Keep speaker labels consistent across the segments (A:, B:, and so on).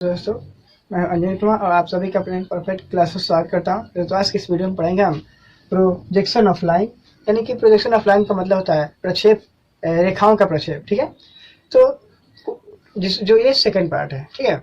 A: दोस्तों, मैं अंजन कुमार और आप सभी का अपने परफेक्ट क्लास में स्वागत करता हूं। दोस्तों, आज की इस वीडियो में पढ़ेंगे हम प्रोजेक्शन ऑफ लाइन। यानी कि प्रोजेक्शन ऑफ लाइन का मतलब होता है प्रक्षेप, रेखाओं का प्रक्षेप। ठीक है, तो जो ये सेकंड पार्ट है। ठीक है,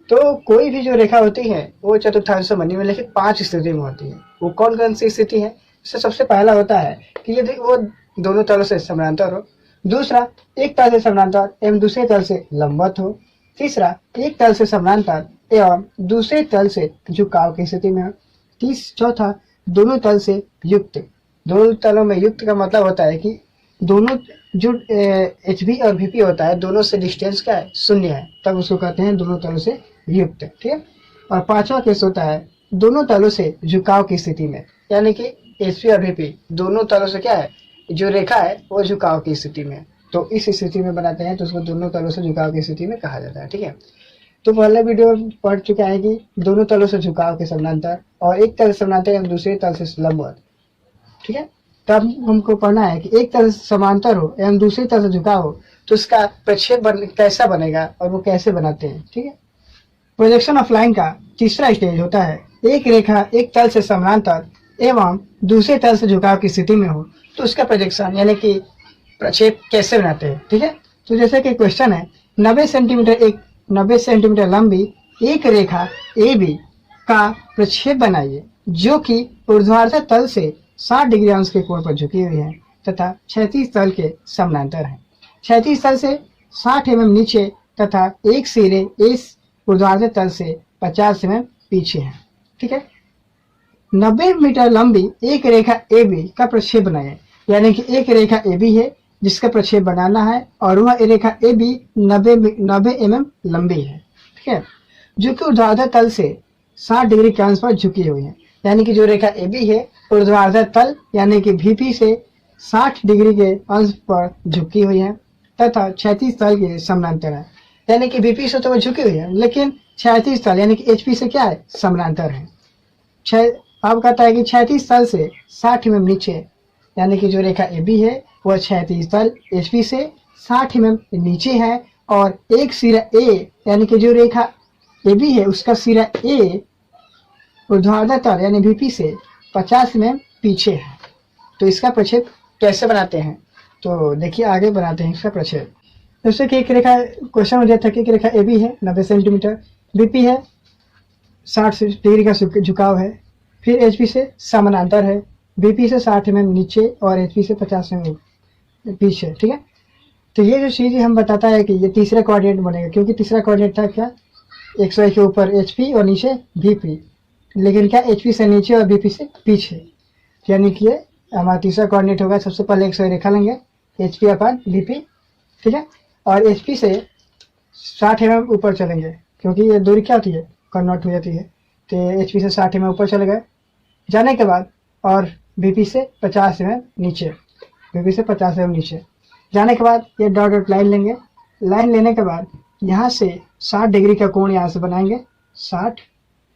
A: तो कोई भी जो रेखा होती है वो चतुर्थांश बनी हुई, लेकिन 5 स्थिति में होती है। वो कौन कौन सी स्थिति है? सबसे पहला होता है कि यदि वो दोनों तलों से समानांतर हो, दूसरा एक तल से समानांतर एवं दूसरे तल से लंबवत हो, तीसरा एक तल से समानांतर एवं दूसरे तल से झुकाव की स्थिति में हो, चौथा दोनों तल से युक्त। दोनों तलों में युक्त का मतलब होता है कि दोनों जो एच बी और वीपी होता है, दोनों से डिस्टेंस क्या है, 0 है, तब उसको कहते हैं दोनों तलों से युक्त। ठीक है, और पांचवा केस होता है दोनों तलों से झुकाव की स्थिति में, यानी कि एच पी और वीपी दोनों तलों से क्या है, जो रेखा है वो झुकाव की स्थिति में। तो इस स्थिति में बनाते हैं तो उसको दोनों तलों से झुकाव की स्थिति में कहा जाता है। ठीक है, तो पहले वीडियो पढ़ चुके हैं कि दोनों तलों से झुकाव के समानांतर और एक तल से समानांतर एवं दूसरे तल से लंबवत। ठीक है, तब हमको पढ़ना है कि एक तल से समांतर हो एवं दूसरी तल से झुकाव हो तो उसका प्रक्षेप कैसा बनेगा और वो कैसे बनाते हैं। ठीक है, प्रोजेक्शन ऑफ लाइन का तीसरा स्टेज होता है एक रेखा एक तल से समानांतर एवं दूसरे तल से झुकाव की स्थिति में हो तो उसका प्रोजेक्शन यानी कि प्रक्षेप कैसे बनाते हैं। ठीक है, तो जैसे कि क्वेश्चन है 90 सेंटीमीटर लंबी एक रेखा ए बी का प्रक्षेप बनाइए जो कि ऊर्ध्वाधर तल से 60 डिग्री अंश के कोण पर झुकी हुई है तथा क्षैतिज तल के समानांतर है। क्षैतिज तल से 60 mm नीचे तथा एक सिरे इस ऊर्ध्वाधर तल से 50 mm पीछे है। ठीक है, 90 मीटर लंबी एक रेखा ए बी का प्रक्षेप बनाए, यानी कि एक रेखा ए बी है जिसका प्रक्षेप बनाना है और वह रेखा ए बी 90 mm लंबी है। ठीक है, जो कि ऊर्ध्वाधर तल से 60 डिग्री के अंश पर झुकी हुई है, यानी कि जो रेखा ए बी है ऊर्ध्वाधर तल यानी कि VP से 60 डिग्री के अंश पर झुकी हुई है तथा क्षैतिज तल के समानांतर है, यानी कि VP से तो वह झुकी हुई है लेकिन क्षैतिज तल यानी कि HP से क्या है, समानांतर है। अब कहता है कि क्षैतिज तल से 60 mm नीचे, यानी कि जो रेखा ए बी है वह क्षैतिज तल HP से 60 mm नीचे है और एक सिरा ए यानी कि जो रेखा ए बी है उसका सिरा ए ऊर्ध्वाधर तल यानी VP से 50 mm पीछे है। तो इसका प्रक्षेप कैसे बनाते हैं, तो देखिए आगे बनाते हैं इसका प्रक्षेप। जैसे कि एक रेखा क्वेश्चन हो जाता है कि एक रेखा ए बी है 90 सेंटीमीटर, VP है 60 डिग्री का झुकाव है, फिर HP से समानांतर है, VP से 60 mm नीचे और HP से 50 mm पीछे। ठीक है, तो ये जो चीज़ हम बताता है कि ये तीसरा कोऑर्डिनेट बनेगा, क्योंकि तीसरा कोऑर्डिनेट था क्या, 100 के ऊपर HP और नीचे VP, लेकिन क्या HP से नीचे और VP से पीछे, यानी कि ये हमारा तीसरा कोऑर्डिनेट होगा। सबसे पहले 100 रेखा लेंगे HP अपन VP। ठीक है, और HP से 60 mm ऊपर चलेंगे, क्योंकि ये दूरी क्या होती है, कन्वर्ट हो जाती है। तो HP से 60 mm ऊपर चले गए, जाने के बाद और VP से 50 mm नीचे, VP से 50 mm नीचे जाने के बाद ये डॉट डॉट लाइन लेंगे। लाइन लेने के बाद यहाँ से 60 डिग्री का कोण यहाँ से बनाएंगे 60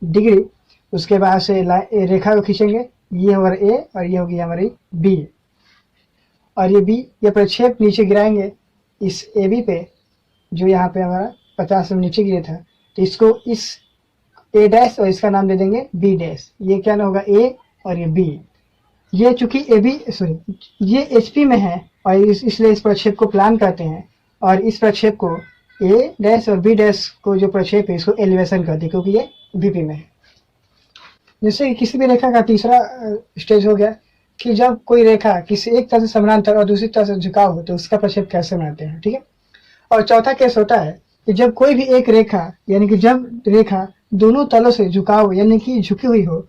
A: डिग्री। उसके बाद से रेखा को खींचेंगे, ये हमारा A और ये होगी हमारी B, और ये B, ये प्रक्षेप नीचे गिराएंगे इस AB पे जो यहाँ पे हमारा 50 mm नीचे गिरे था। तो इसको इस A डैश और इसका नाम दे देंगे B डैश। ये क्या ना होगा A और ये B। ये चूंकि ये HP में है और इसलिए इस प्रक्षेप को प्लान करते हैं, और इस प्रक्षेप को A डैश और B डैश को जो प्रक्षेप है इसको एलिवेशन करते हैं, क्योंकि ये VP में है। जैसे किसी भी रेखा का तीसरा स्टेज हो गया कि जब कोई रेखा किसी एक तरह से समानांतर और दूसरी तरह से झुकाव हो तो उसका प्रक्षेप कैसे बनाते हैं। ठीक है, और चौथा केस होता है कि जब कोई भी एक रेखा यानी कि जब रेखा दोनों तलों से झुकाव यानी कि झुकी हुई हो,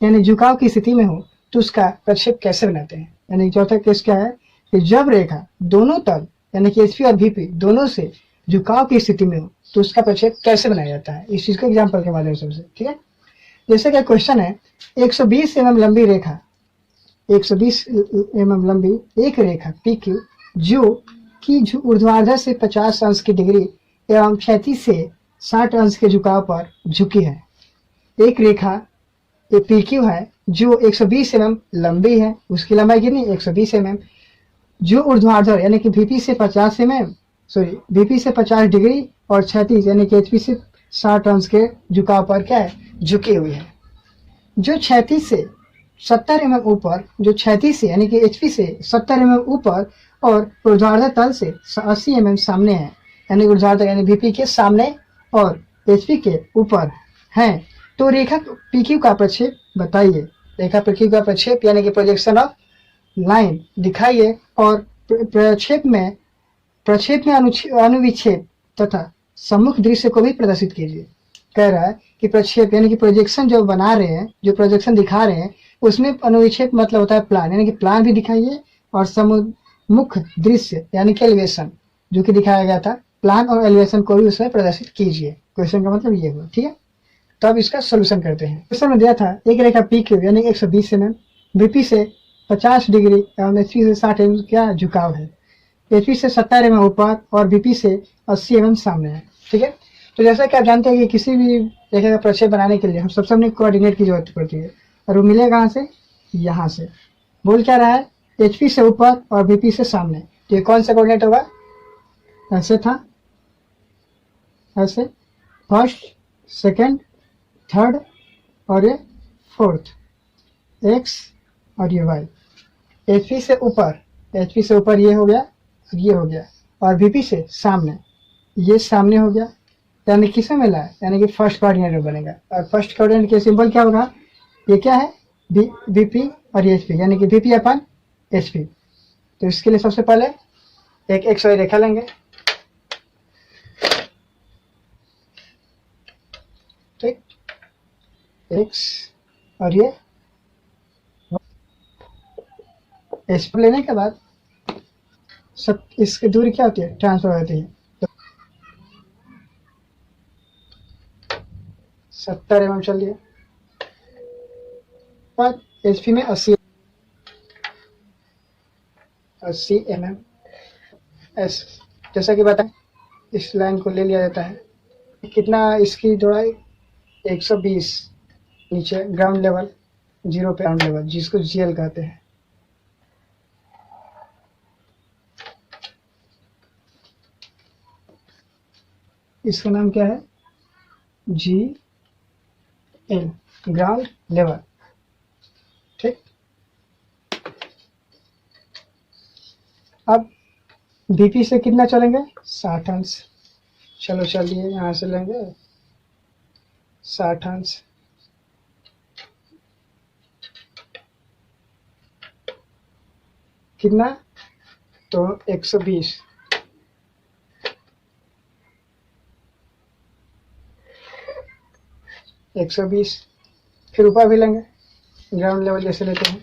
A: यानी झुकाव की स्थिति में हो तो उसका प्रक्षेप कैसे बनाते हैं। यानी चौथा केस क्या है कि जब रेखा दोनों तल यानी कि HP और VP दोनों से झुकाव की स्थिति में हो तो उसका प्रक्षेप कैसे बनाया जाता है, इस चीज के एग्जाम्पल के माध्यम से। ठीक है, जैसे कि क्वेश्चन है 120 mm लंबी रेखा, 120 mm लंबी एक रेखा PQ जो कि ऊर्ध्वाधर से 50 अंश की डिग्री एवं क्षैतिज से 60 अंश के झुकाव पर झुकी है। एक रेखा ये PQ है जो 120 mm लंबी है, उसकी लंबाई कितनी 120 mm, जो ऊर्ध्वाधर यानी कि VP से 50 डिग्री और क्षैतिज यानी कि HP से 60 अंश के झुकाव पर क्या है, झुकी हुई है। जो क्षैतिज से 70 mm ऊपर, जो क्षैतिज से यानी कि HP से 70 mm ऊपर और ऊर्ध्वाधर तल से 80 mm सामने है, यानी ऊर्ध्वाधर यानी VP के सामने और HP के ऊपर है, तो रेखा PQ का प्रक्षेप बताइए। रेखा PQ का प्रक्षेप यानी कि प्रोजेक्शन ऑफ लाइन दिखाइए और प्रक्षेप में अनुविक्षेप तथा सम्मुख दृश्य को भी प्रदर्शित कीजिए। कह रहा है कि प्रक्षेप यानी कि प्रोजेक्शन जो बना रहे हैं, जो प्रोजेक्शन दिखा रहे हैं, उसमें अनुविक्षेप मतलब होता है प्लान, यानी कि प्लान भी दिखाइए और सम्मुख दृश्य यानी कि एलिवेशन जो कि दिखाया गया था, प्लान और एलिवेशन को भी उसमें प्रदर्शित कीजिए। क्वेश्चन का मतलब ये हुआ। ठीक है, तो अब इसका सोल्यूशन करते हैं। क्वेश्चन में दिया था एक रेखा PQ यानी 120 mm VP से 50 डिग्री एवं HP से 60 mm क्या झुकाव है। HP से 70 mm ऊपर और VP से 80 mm सामने है। ठीक है, तो जैसा कि आप जानते हैं कि किसी भी रेखा का प्रक्षेप बनाने के लिए हम सबसे अपने कोऑर्डिनेट की जरूरत पड़ती है, और वो मिलेगा कहाँ से, यहाँ से। बोल क्या रहा है, HP से ऊपर और VP से सामने, तो ये कौन सा कोऑर्डिनेट होगा, ऐसे था, ऐसे, फर्स्ट, सेकंड, थर्ड और ये फोर्थ, एक्स और ये वाई। HP से ऊपर ये हो गया और ये हो गया, और VP से सामने ये सामने हो गया, यानी किसमें मिला है, यानी कि फर्स्ट कोऑर्डिनेट बनेगा। और फर्स्ट कोऑर्डिनेट के सिंबल क्या होगा, ये क्या है, VP और ये HP, यानी कि VP अपन HP। तो इसके लिए सबसे पहले एक एक्स वाई रेखा लेंगे। ठीक, एक्स और ये HP लेने के बाद सब इसकी दूरी क्या होती है, ट्रांसफर होती है। तो 70 mm चल दिया, बाद HP में 80 mm एस, जैसा कि बताएं इस लाइन को ले लिया जाता है। कितना इसकी चौड़ाई 120, नीचे ग्राउंड लेवल, 0 पे ग्राउंड लेवल जिसको GL कहते हैं। इसका नाम क्या है, GL, ग्राउंड लेवल। ठीक, अब VP से कितना चलेंगे, 60 अंश। चलो चलिए यहाँ से लेंगे 60 अंश, कितना, तो 120, फिर ऊपर भी लेंगे ग्राउंड लेवल जैसे लेते हैं।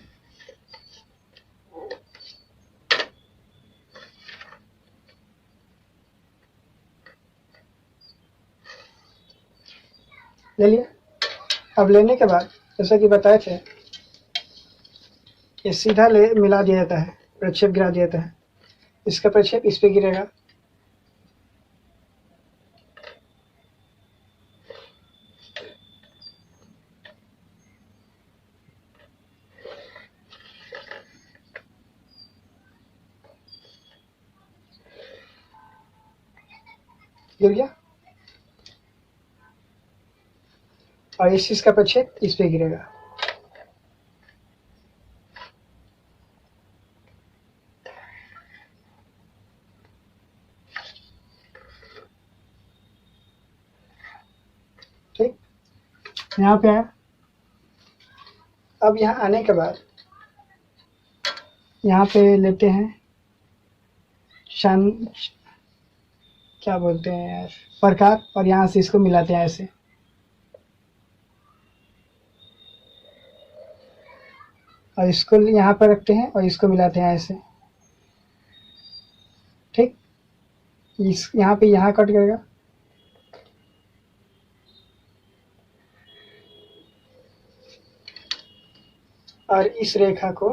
A: ले लिया। अब लेने के बाद जैसा कि बताए थे, ये सीधा ले मिला दिया जाता है, प्रक्षेप गिरा दिया जाता है। इसका प्रक्षेप इस पे गिरेगा, गिर गया, और इस चीज का प्रक्षेप इस पे गिरेगा। ठीक, यहाँ पे आया। अब यहाँ आने के बाद यहाँ पे लेते हैं क्या बोलते हैं यार, प्रकार, और यहाँ से इसको मिलाते हैं ऐसे। और इसको यहाँ पर रखते हैं और इसको मिलाते हैं ऐसे। ठीक, इस यहाँ पे यहाँ कट करेगा, और इस रेखा को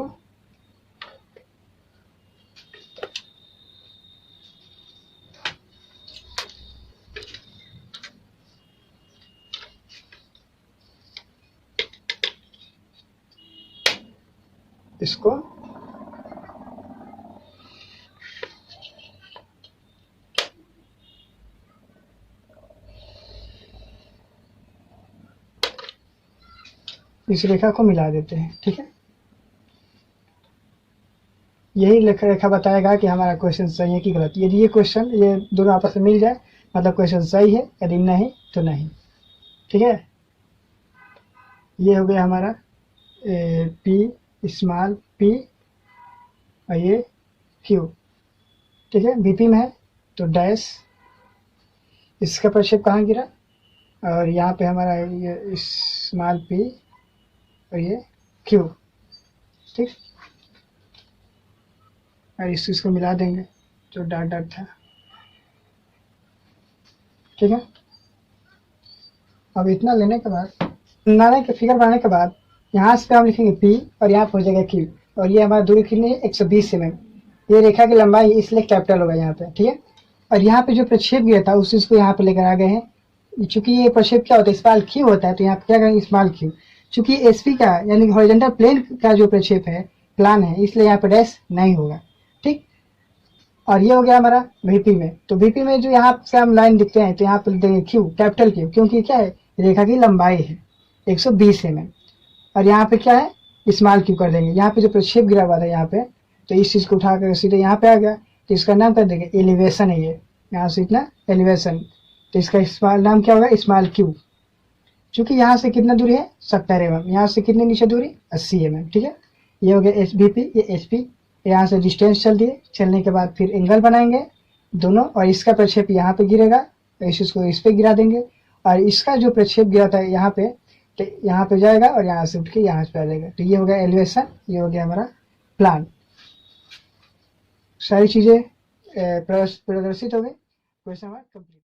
A: इसको इस रेखा को मिला देते हैं, ठीक है। यही रेखा बताएगा कि हमारा क्वेश्चन सही है कि गलत। यदि ये क्वेश्चन ये दोनों आपस में मिल जाए मतलब क्वेश्चन सही है, यदि नहीं तो नहीं, ठीक है। ये हो गया हमारा पी स्मॉल पी और ये क्यू, ठीक है। बीपी में है तो डैश, इसका प्रक्षेप कहाँ गिरा, और यहाँ पे हमारा ये स्मॉल पी और ये क्यू, ठीक। और इस चीज़ को मिला देंगे जो डॉट डॉट था, ठीक है। अब इतना लेने के बाद बनाने के फिगर बनाने के बाद यहाँ से हम लिखेंगे पी और यहाँ पर हो जाएगा क्यू, और ये हमारा दूरी कितनी है 120 mm। ये रेखा की लंबाई इसलिए कैपिटल होगा यहाँ पे, ठीक है। और यहाँ पे जो प्रक्षेप गया था उस चीज़ को यहाँ पे लेकर आ गए हैं। चूंकि ये प्रक्षेप क्या होता है, स्मॉल क्यू होता है, तो यहाँ पे क्या करेंगे स्मॉल क्यू। चूंकि एसपी का यानी हॉरिजॉन्टल प्लेन का जो प्रक्षेप है प्लान है, इसलिए यहाँ पे डैश नहीं होगा, ठीक। और ये हो गया हमारा वीपी में। तो वीपी में जो यहाँ से हम लाइन दिखते हैं तो यहाँ पे देंगे क्यू, कैपिटल क्यू, क्योंकि क्या है रेखा की लंबाई है 120 mm। और यहाँ पे क्या है स्मॉल क्यू कर देंगे। यहाँ पे जो प्रक्षेप गिरा हुआ था यहाँ पे, तो इस चीज को उठा कर सीधे यहाँ पे आ गया, तो इसका नाम कर देंगे एलिवेशन है। ये यहाँ से इतना एलिवेशन, तो इसका स्मॉल नाम क्या होगा स्मॉल क्यू। चूंकि यहाँ से कितना दूरी है 70 mm, यहाँ से कितने नीचे दूरी 80 mm, ठीक है। ये हो गया एस बी पी, ये एस पी। यहाँ से डिस्टेंस चल दिए, चलने के बाद फिर एंगल बनाएंगे दोनों, और इसका प्रक्षेप यहाँ पे गिरेगा तो इस चीज को इस पे गिरा देंगे, और इसका जो प्रक्षेप गिरा था यहाँ पे, तो यहाँ पे जाएगा और यहाँ से उठ के यहाँ पे आ जाएगा। तो ये हो गया एलिवेशन, ये हो गया हमारा प्लान। सारी चीजें प्रदर्शित हो गई, क्वेश्चन हमारा कंप्लीट।